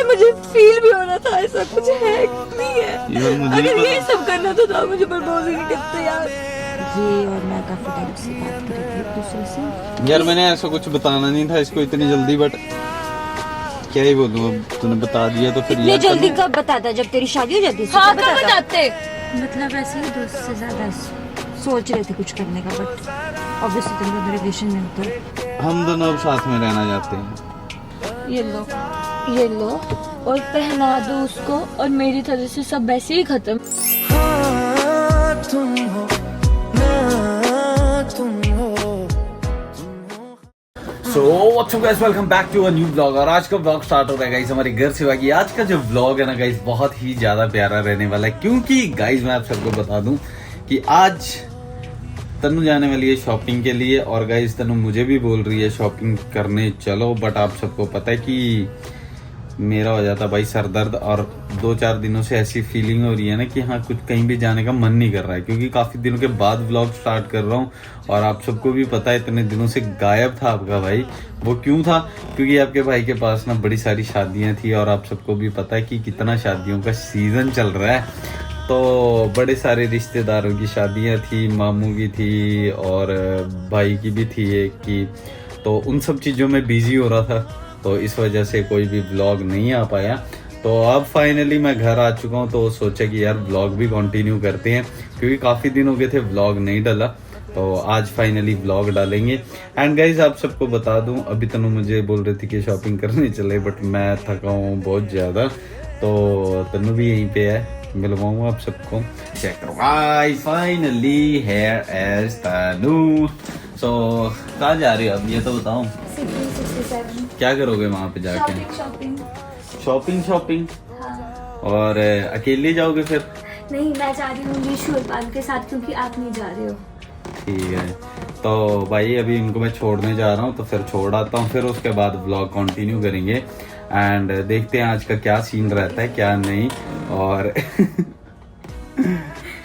मुझे फील भी होना था ऐसा कुछ है नहीं है। अगर ये सब करना तो था मुझे प्रपोज ही नहीं करते यार। ये और मैं काफी टाइम से बात कर रही थी एक दूसरे से। यार मैंने ऐसा कुछ बताना नहीं था इसको इतनी जल्दी, बट क्या ही बोलूं, अब तूने बता दिया तो फिर इतनी जल्दी कब बताता, जब तेरी शादी हो जाती? हाँ कब बताते? मतलब ऐसे ही दोस्त से ज्यादा सोच रहे थे कुछ करने का, बट ऑब्वियसली तुम दोनों रिलेशन में हो तो हम दोनों अब साथ में रहना चाहते हैं। ये लो और पहना दो उसको, और मेरी तरह से सब वैसे ही खत्म। So what's up guys, welcome back to a new vlog। और आज का vlog स्टार्ट हो रहा है गाइस हमारे घर से। बाकी आज का जो vlog है ना गाइस बहुत ही ज्यादा प्यारा रहने वाला है, क्योंकि गाइस मैं आप सबको बता दूं कि आज तनु जाने वाली है शॉपिंग के लिए। और गाइस तनु मुझे भी बोल रही है शॉपिंग करने चलो, बट आप सबको पता है कि मेरा हो जाता भाई सर दर्द। और 2-4 दिनों से ऐसी फीलिंग हो रही है ना कि हाँ कुछ कहीं भी जाने का मन नहीं कर रहा है, क्योंकि काफी दिनों के बाद व्लॉग स्टार्ट कर रहा हूँ। और आप सबको भी पता है इतने दिनों से गायब था आपका भाई। वो क्यों था? क्योंकि आपके भाई के पास ना बड़ी सारी शादियां थी, और आप सबको भी पता है कि कितना शादियों का सीजन चल रहा है। तो बड़े सारे रिश्तेदारों की शादियां थी, मामू की थी और भाई की भी थी एक की, तो उन सब चीज़ों में बिजी हो रहा था, तो इस वजह से कोई भी व्लॉग नहीं आ पाया। तो अब फाइनली मैं घर आ चुका हूँ, तो सोचा कि यार व्लॉग भी कंटिन्यू करते हैं, क्योंकि काफ़ी दिन हो गए थे व्लॉग नहीं डाला, तो आज फाइनली व्लॉग डालेंगे। एंड गाइज आप सबको बता दूं, अभी तनु मुझे बोल रही थी कि शॉपिंग करने चले, बट मैं थका हूँ बहुत ज़्यादा, तो तनु भी यहीं पे है, मिलवाऊँ आप सबको। चेक करो गाइस, फाइनली हियर इज तनु। सो कहाँ जा रही हो अब ये तो बताओ? 67। क्या करोगे वहाँ पे जाके? शॉपिंग? हाँ। और अकेले जाओगे फिर? नहीं, मैं जा रही हूँ यीशु अरबान के साथ, क्योंकि आप नहीं जा रहे हो। ठीक है, तो भाई अभी इनको मैं छोड़ने जा रहा हूँ, तो फिर छोड़ आता हूँ, फिर उसके बाद व्लॉग कंटिन्यू करेंगे। एंड देखते हैं आज का क्या सीन रहता है क्या नहीं। और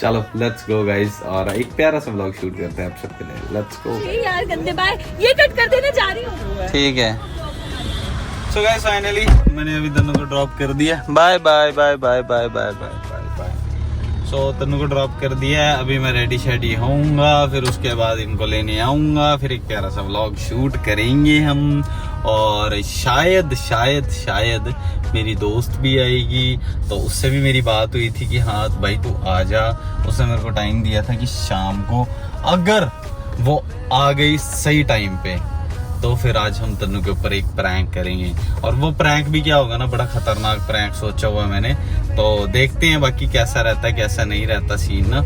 चलो लेट्स गो गाइस, और एक प्यारा सा व्लॉग शूट करते हैं आप सबके लिए। Let's go. यार गंदे बाय, ये कट कर देने जा रही हूँ। ठीक है। सो गाइस फाइनली मैंने अभी तनु को ड्रॉप कर दिया। Bye bye bye bye bye bye bye bye. So Tanu को ड्रॉप कर दिया है, अभी मैं रेडी शेडी होऊंगा, फिर उसके बाद इनको लेने आऊंगा, फिर एक प्यारा सा व्लॉग शूट करेंगे हम। और शायद मेरी दोस्त भी आएगी, तो उससे भी मेरी बात हुई थी कि हाँ भाई तू आ जा। उसने मेरे को टाइम दिया था कि शाम को अगर वो आ गई सही टाइम पे, तो फिर आज हम तनु के ऊपर एक प्रैंक करेंगे। और वो प्रैंक भी क्या होगा ना, बड़ा खतरनाक प्रैंक सोचा हुआ मैंने, तो देखते हैं बाकी कैसा रहता है कैसा नहीं रहता सीन ना।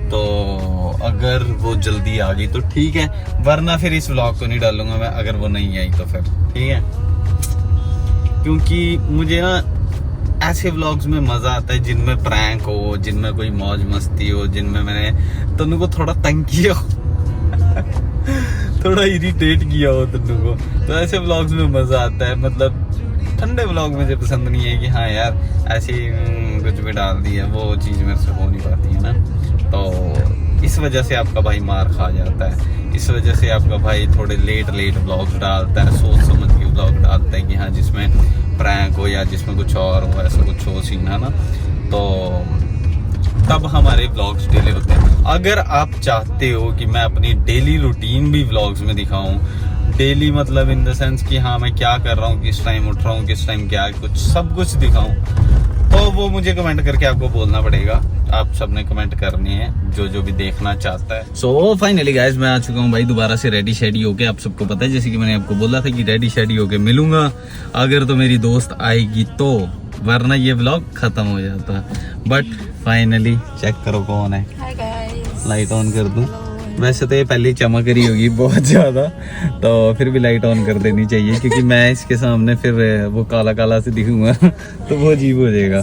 तो अगर वो जल्दी आ गई तो ठीक है, वरना फिर इस व्लॉग को नहीं डालूंगा मैं, अगर वो नहीं आई तो फिर ठीक है। क्योंकि मुझे ना ऐसे व्लॉग्स में मजा आता है जिनमें प्रैंक हो, जिनमें कोई मौज मस्ती हो, जिनमें मैंने तनु को थोड़ा तंग किया हो थोड़ा इरिटेट किया हो तनु को, तो ऐसे व्लॉग्स में मजा आता है। मतलब ठंडे व्लॉग मुझे पसंद नहीं है कि हाँ यार ऐसे कुछ भी डाल दिया, वो चीज़ मेरे से हो नहीं पाती है ना। तो इस वजह से आपका भाई मार खा जाता है, इस वजह से आपका भाई थोड़े लेट व्लॉग्स डालता है, सोच समझ के व्लॉग डालता है कि हाँ जिसमें प्रैंक हो या जिसमें कुछ और हो, ऐसा कुछ हो सीन है ना, तो तब हमारे व्लॉग्स डिले होते हैं। अगर आप चाहते हो कि मैं अपनी डेली रूटीन भी व्लॉग्स में दिखाऊं, डेली मतलब इन द सेंस कि हाँ मैं क्या कर रहा हूँ, किस टाइम उठ रहा हूँ, किस टाइम क्या कुछ सब कुछ दिखाऊं, तो वो मुझे कमेंट करके आपको बोलना पड़ेगा। आप सबने कमेंट करनी है जो भी देखना चाहता है। सो फाइनली गाइस मैं आ चुका हूँ भाई दोबारा से रेडी शेडी होके। आप सबको पता है जैसे कि मैंने आपको बोला था कि रेडी शेडी होके मिलूंगा अगर तो मेरी दोस्त आएगी तो, वरना ये व्लॉग खत्म हो जाता। बट फाइनली चेक करो कौन है। हाय गाइस, लाइट ऑन कर दूं? वैसे तो ये पहले चमक रही होगी बहुत ज्यादा, तो फिर भी लाइट ऑन कर देनी चाहिए, क्योंकि मैं इसके सामने फिर वो काला काला से दिखूंगा तो वो अजीब हो जाएगा।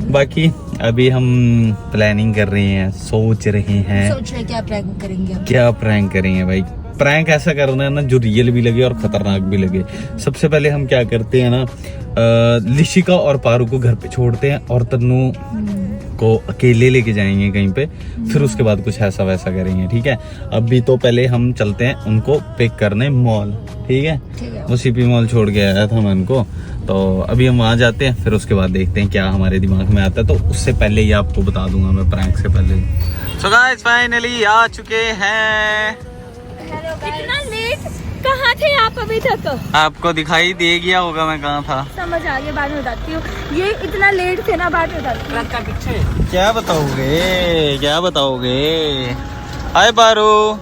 बाकी अभी हम प्लानिंग कर रहे हैं, सोच रहे हैं क्या प्रैंक करेंगे अब? क्या प्रैंक करेंगे भाई। प्रैंक ऐसा करना है ना जो रियल भी लगे और खतरनाक भी लगे। सबसे पहले हम क्या करते हैं ना, लिशिका और पारू को घर पे छोड़ते हैं, और तन्नू उनको अकेले लेके जाएंगे कहीं पे, फिर उसके बाद कुछ ऐसा वैसा करेंगे, ठीक है। अभी तो पहले हम चलते हैं उनको पिक करने मॉल, ठीक है। वो सीपी मॉल छोड़ के आया था मैं उनको, तो अभी हम वहाँ जाते हैं, फिर उसके बाद देखते हैं क्या हमारे दिमाग में आता है। तो उससे पहले ही आपको बता दूंगा मैं प्रैंक से पहले। सो गाइस फाइनली आ चुके हैं। इतना लेट कहाँ थे आप अभी तक? आपको दिखाई दे गया होगा मैं कहाँ था। समझ आ गया, बाद में बताती हूँ। ये इतना लेट थे ना, बाद में बताती हूँ। क्या बताओगे, क्या बताओगे? हाय पारो।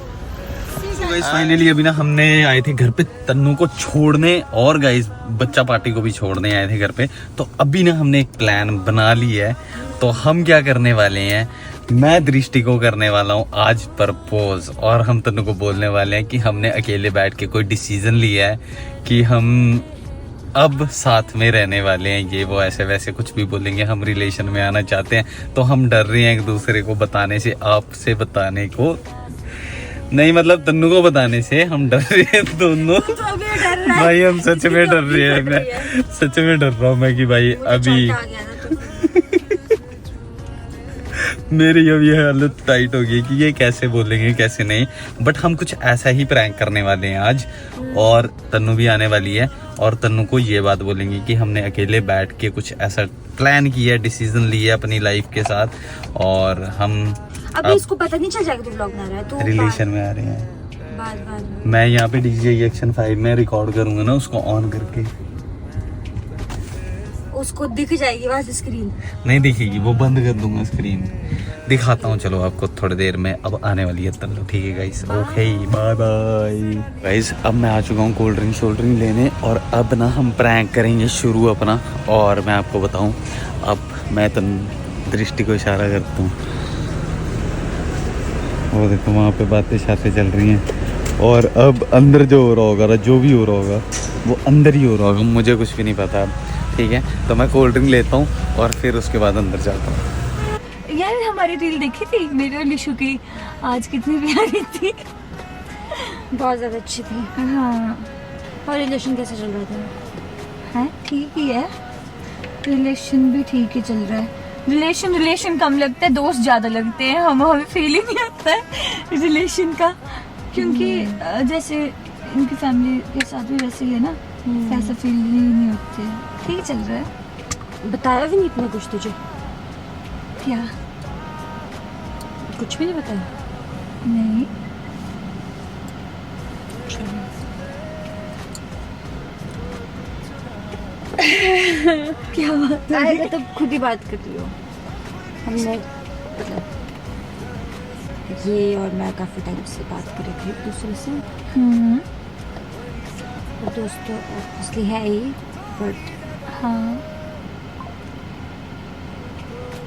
गाइस फाइनली अभी ना हमने आए थे घर पे तन्नू को छोड़ने, और गाइस बच्चा पार्टी को भी छोड़ने आए थे घर पे। तो अभी ना हमने एक प्लान बना लिया है। तो हम क्या करने वाले हैं, मैं दृष्टि को करने वाला हूँ आज प्रपोज, और हम तन्नू को बोलने वाले हैं कि हमने अकेले बैठ के कोई डिसीजन लिया है कि हम अब साथ में रहने वाले हैं। ये वो ऐसे वैसे कुछ भी बोलेंगे, हम रिलेशन में आना चाहते हैं। तो हम डर रहे हैं एक दूसरे को बताने से, आपसे बताने को नहीं, मतलब तन्नू को बताने से हम डर रहे हैं दोनों। भाई हम सच में डर रहे हैं, मैं सच में डर रहा हूँ मैं कि भाई अभी मेरी अब ये हालत टाइट हो गई कि ये कैसे बोलेंगे कैसे नहीं। बट हम कुछ ऐसा ही प्रैंक करने वाले हैं आज, और तन्नू भी आने वाली है, और तन्नू को ये बात बोलेंगे कि हमने अकेले बैठ के कुछ ऐसा प्लान किया, डिसीजन लिया अपनी लाइफ के साथ, और हम अभी इसको पता नहीं चल जाएगा तो व्लॉग बना रहा है, तो रिलेशन में आ रहे हैं। बाद मैं यहाँ पे डीजे एक्शन 5 में रिकॉर्ड करूंगा ना, उसको ऑन करके। उसको दिख जाएगी वहाँ से स्क्रीन। नहीं दिखेगी, वो बंद कर दूंगा स्क्रीन। दिखाता हूँ चलो आपको थोड़ी देर में। अब आने वाली है तन्नू, ठीक है guys. Okay bye bye guys. अब मैं आ चुका हूँ कोल्ड ड्रिंक शोल्ड्रिंक लेने, और अब ना हम प्रैंक करेंगे शुरू अपना। और मैं आपको बताऊँ, अब मैं दृष्टि को इशारा करता हूँ, वो देखो वहाँ पे बातें शातें चल रही हैं। और अब अंदर जो हो रहा होगा, जो भी हो रहा होगा वो अंदर ही हो रहा होगा, मुझे कुछ भी नहीं पता, ठीक है। तो मैं कोल्ड ड्रिंक लेता हूँ और फिर उसके बाद अंदर जाता हूँ। यार हमारी रील देखी थी मेरे और लिशु की, आज कितनी प्यारी थी। बहुत ज्यादा अच्छी थी। हाँ। और रिलेशन कैसे चल रहा था? है ठीक ही है, रिलेशन भी ठीक ही चल रहा है। रिलेशन कम लगता है, दोस्त ज्यादा लगते हैं। हमें फील ही नहीं आता है रिलेशन का, क्योंकि जैसे इनकी फैमिली के साथ भी वैसे ही है ना, ऐसा फील नहीं होते। ठीक चल रहा है। बताया भी नहीं इतना कुछ तुझे? क्या? कुछ भी नहीं बताया? नहीं। क्या बात है? आएगा तब खुद ही बात कर लियो। हमने मतलब ये और मैं काफी टाइम से बात कर रही थी एक दूसरे से। और दोस्त तो ऑब्वियसली है ही, बट हाँ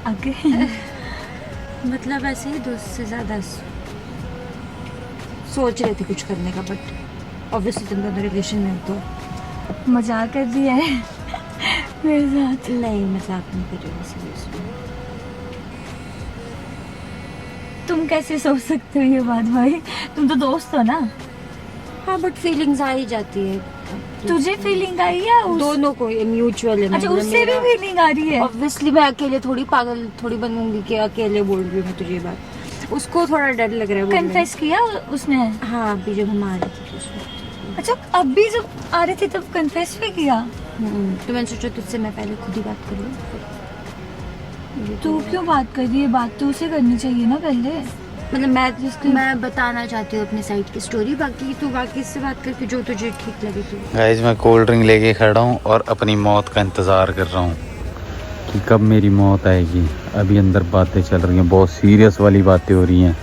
आगे मतलब ऐसे ही दोस्त से ज्यादा सोच रहे थे कुछ करने का, बट ऑब्वियसली तुम दोनों रिलेशन में हो तो मजाक कर दिया है मेरे साथ। नहीं, मजाक नहीं कर रही सीरियस में। तुम कैसे सोच सकते हो ये बात भाई, तुम तो दोस्त हो ना। हाँ बट फीलिंग्स आ ही जाती है। तुझे फीलिंग आई या दोनों को म्यूचुअल है। अच्छा उससे भी फीलिंग आ रही है? ऑब्वियसली मैं अकेले थोड़ी पागल थोड़ी बनूंगी कि अकेले बोल रही हूँ मैं तुझे ये बात। उसको थोड़ा डर लग रहा है। कन्फेस किया उसने? हाँ अभी जब हम आ रहे थे उस वक्त। अच्छा अभी जब आ रहे थे तब कन्फेस भी किया? तो मैंने सोचा तुझसे मैं पहले खुद ही बात कर लूँ। तू क्यों बात कर रही है? बात तो उसे करनी चाहिए ना पहले। मतलब मैं बताना चाहती हूँ अपने साइड की स्टोरी, बाकी तू बाकी से बात करके जो तुझे ठीक लगे तू। गाइस मैं कोल्ड ड्रिंक लेके खड़ा हूँ और अपनी मौत का इंतज़ार कर रहा हूँ कि कब मेरी मौत आएगी। अभी अंदर बातें चल रही हैं, बहुत सीरियस वाली बातें हो रही हैं,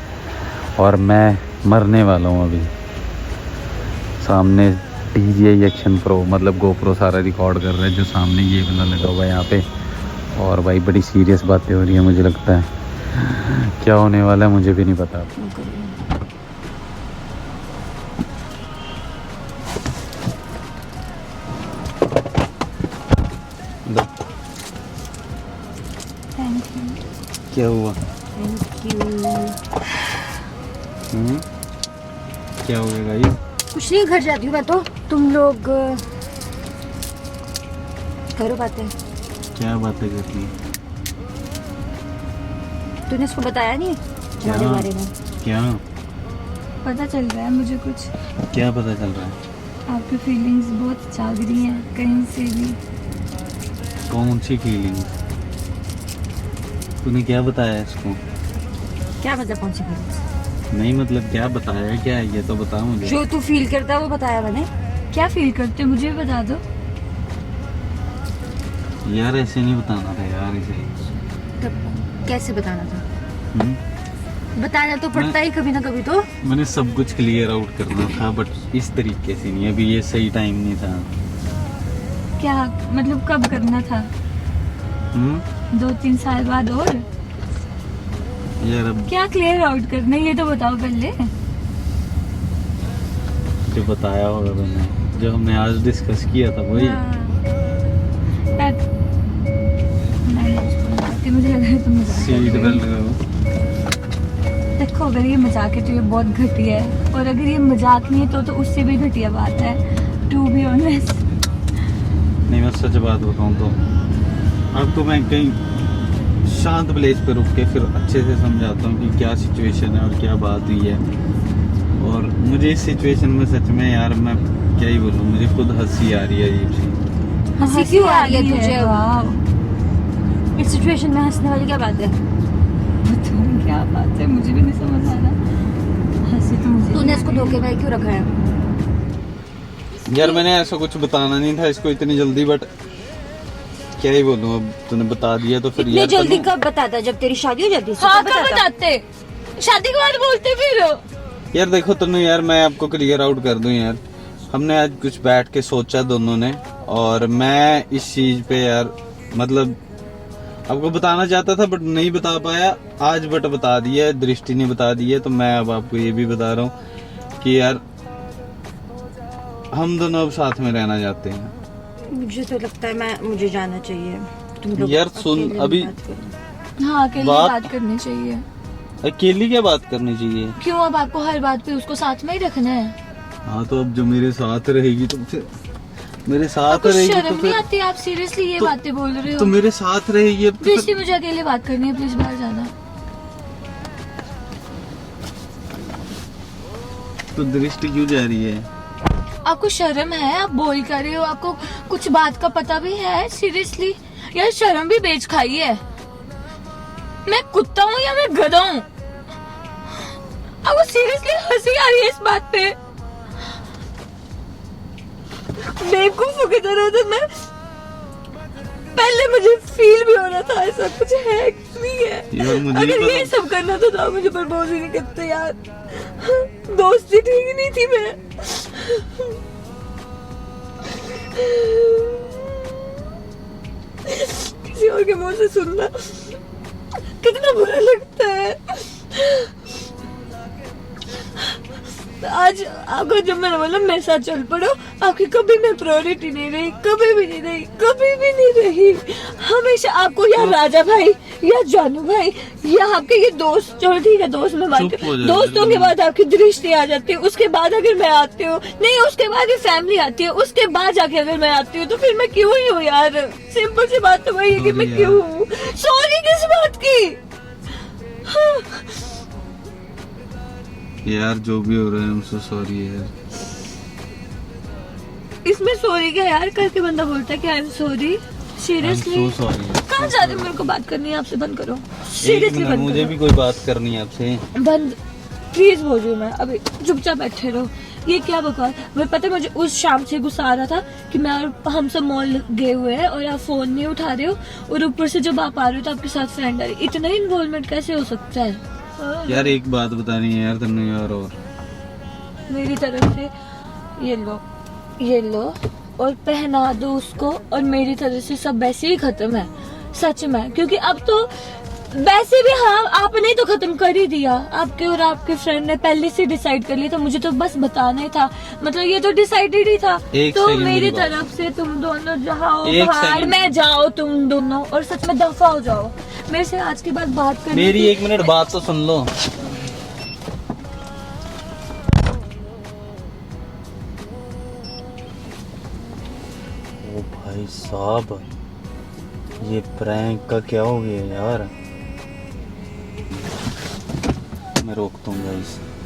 और मैं मरने वाला हूँ। अभी सामने DJI एक्शन प्रो मतलब GoPro सारा रिकॉर्ड कर रहा है, जो सामने ये वाला लगा हुआ है यहाँ पे। और भाई बड़ी सीरियस बातें हो रही हैं, मुझे लगता है क्या होने वाला है मुझे भी नहीं पता। Thank you. क्या हुआ? Thank you. क्या हो गया गाइस? कुछ नहीं, घर जाती हूँ मैं तो। तुम लोग करो बातें। क्या बातें कर रही हैं? तूने इसको बताया नहीं हमारे क्या? बारे में? क्या पता चल रहा है मुझे कुछ, क्या पता चल रहा है? आपकी फीलिंग्स बहुत जाग रही हैं कहीं से भी। कौन सी फीलिंग? तूने क्या बताया इसको? क्या मतलब कौन सी फीलिंग्स? नहीं मतलब क्या बताया क्या है ये तो बता मुझे। जो तू फील करता है वो बताया मैंने। क्या फील करते हो मुझे भी बता दो। यार ऐसे नहीं बताना था यार इसे। तब कैसे बताना था? हम्म? बताना तो पड़ता ही कभी ना कभी तो। मैंने सब कुछ क्लियर आउट करना था बट इस तरीके से नहीं, अभी ये सही टाइम नहीं था। क्या मतलब कब करना था? 2-3 साल बाद? और यार अब क्या क्लियर आउट करना है ये तो बताओ पहले। जो बताया होगा मैंने, जो हमने आज डिस्कस किया था वही। मुझे लग रहा है तुम मजाक कर सीट रहे हो। बेल्ट करो। देखो अगर ये मजाक है तो ये बहुत घटिया है, और अगर ये मजाक नहीं है तो उससे भी घटिया बात है, टू बी ऑनेस्ट। नहीं मैं सच बात बताऊं तो आपको मैं कहीं शांत प्लेस पे रुक के फिर अच्छे से समझाता हूँ कि क्या सिचुएशन है और क्या बात हुई है। और मुझे इस सिचुएशन में सच में यार मैं क्या ही बोलूँ, मुझे खुद हंसी आ रही है अजीब सी। हंसी क्यों आ रही है तुझे? वाह, इस सिचुएशन में हंसने वाली क्या बात है? बताओ क्या बात है, मुझे भी नहीं समझ आ रहा। हंसी तो मुझे। तूने इसको धोखे में क्यों रखा है? यार मैंने ऐसा कुछ बताना नहीं था इसको इतनी जल्दी, बट क्या ही बोलूँ, अब तूने बता दिया तो फिर इतने यार जल्दी तन्नू- कब बताता? जब तेरी शादी हो जाती है हाँ तब कब बताता? बताते? शादी के बाद बोलते फिर। यार देखो तन्नू, यार मैं आपको क्लियर आउट कर दूं यार, हमने आज कुछ बैठ के सोचा दोनों ने, और मैं इस चीज पे यार मतलब आपको बताना चाहता था बट नहीं बता पाया आज, बट बता दिया है, दृष्टि ने बता दिया है, तो मैं अब आपको ये भी बता रहा हूँ कि यार हम दोनों अब साथ में रहना चाहते हैं। मुझे तो लगता है मुझे जाना चाहिए। तुम लोग यार सुन, अकेले अभी बात करो। हाँ अकेले बात- बात करनी चाहिए। अकेली क्या बात करनी चाहिए? क्यों, अब आपको हर बात पे उसको साथ में ही रखना है? हाँ तो अब जो मेरे साथ रहेगी तो फिर मेरे साथ आपको रहेगी शर्म तो नहीं फिर आती? आप सीरियसली ये तो- बातें बोल रहे तो हो? मेरे साथ रहेगी अब तो दृष्टि फिर मुझे अकेले बात करनी है, प्लीज बाहर जाना। तो दृष्टि क्यों जा रही है? आपको शर्म है? आप बोल कर रहे हो, आपको कुछ बात का पता भी है? सीरियसली यार शर्म भी बेच खाई है। मैं कुत्ता हूँ या मैं गधा हूँ? आपको सीरियसली हंसी आ रही है इस बात पे? बेवकूफों की तरह तो मैं पहले मुझे फील भी हो रहा था ऐसा कुछ है कि नहीं है। यार मुझे अगर नहीं ये पता। सब करना तो था, मुझे प्रपोज ही नहीं करते यार। दोस्ती ठीक नहीं थी। मैं किसी और के मुंह से सुनना कितना बुरा लगता है। आज आपको जब मैंने बोला मेरे साथ चल पड़ो, आपकी कभी मैं प्रायोरिटी नहीं रही, कभी भी नहीं रही, कभी भी नहीं रही। हमेशा आपको या राजा भाई या जानू भाई या आपके ये दोस्त, चलो ठीक है दोस्त में बात चुप हो कर, जा। दोस्तों के बाद आपकी दृष्टि आ जाती है, उसके बाद अगर मैं आती हूँ, नहीं उसके बाद ये फैमिली आती है, उसके बाद जाके अगर मैं आती हूँ तो फिर मैं क्यों ही हूँ यार? सिंपल सी बात तो वही है कि मैं Sorry क्यों हूँ। सॉरी किस बात की? यार जो भी हो रहा है हमसे सॉरी यार। इसमें सॉरी क्या यार करके बंदा बोलता है कि I am sorry? Seriously so sorry. कहाँ जा रहे हो? मेरे को बात करनी है आपसे, बंद करो। एक सीरियसली मिनट, बंद मुझे करो। भी कोई बात करनी है आपसे। बंद प्लीज बोल रही हूँ मैं, अभी चुपचाप बैठे रहो। ये क्या बकवास? मैं पता है मुझे उस शाम से गुस्सा आ रहा था कि मैं और हम सब मॉल गए हुए हैं और आप फोन नहीं उठा रहे हो, और ऊपर से जब आप आ रहे हो तो आपके साथ फ्रेंड आ रही। इतना इन्वॉल्वमेंट कैसे हो सकता है? यार एक बात बतानी है यार तन्नू यार, और मेरी तरफ से ये लो और पहना दो उसको, और मेरी तरफ से सब वैसे ही खत्म है सच में, क्योंकि अब तो वैसे भी हाँ आपने तो खत्म कर ही दिया। आपके और आपके फ्रेंड ने पहले से डिसाइड कर लिया था, मुझे तो बस बताना ही था, मतलब ये तो डिसाइडेड ही था। एक तो सेकंड मेरी मेरी बात। तरफ से तुम दोनों जाओ एक बाहर सेकंड। में जाओ तुम दोनों, और सच में दफा हो जाओ। मेरे से आज के बाद बात करनी मेरी थी। 1 मिनट बात तो सुन लो। ओ भाई साहब, ये प्रैंक का क्या हो गया यार? मैं रोकता हूँ गाइस।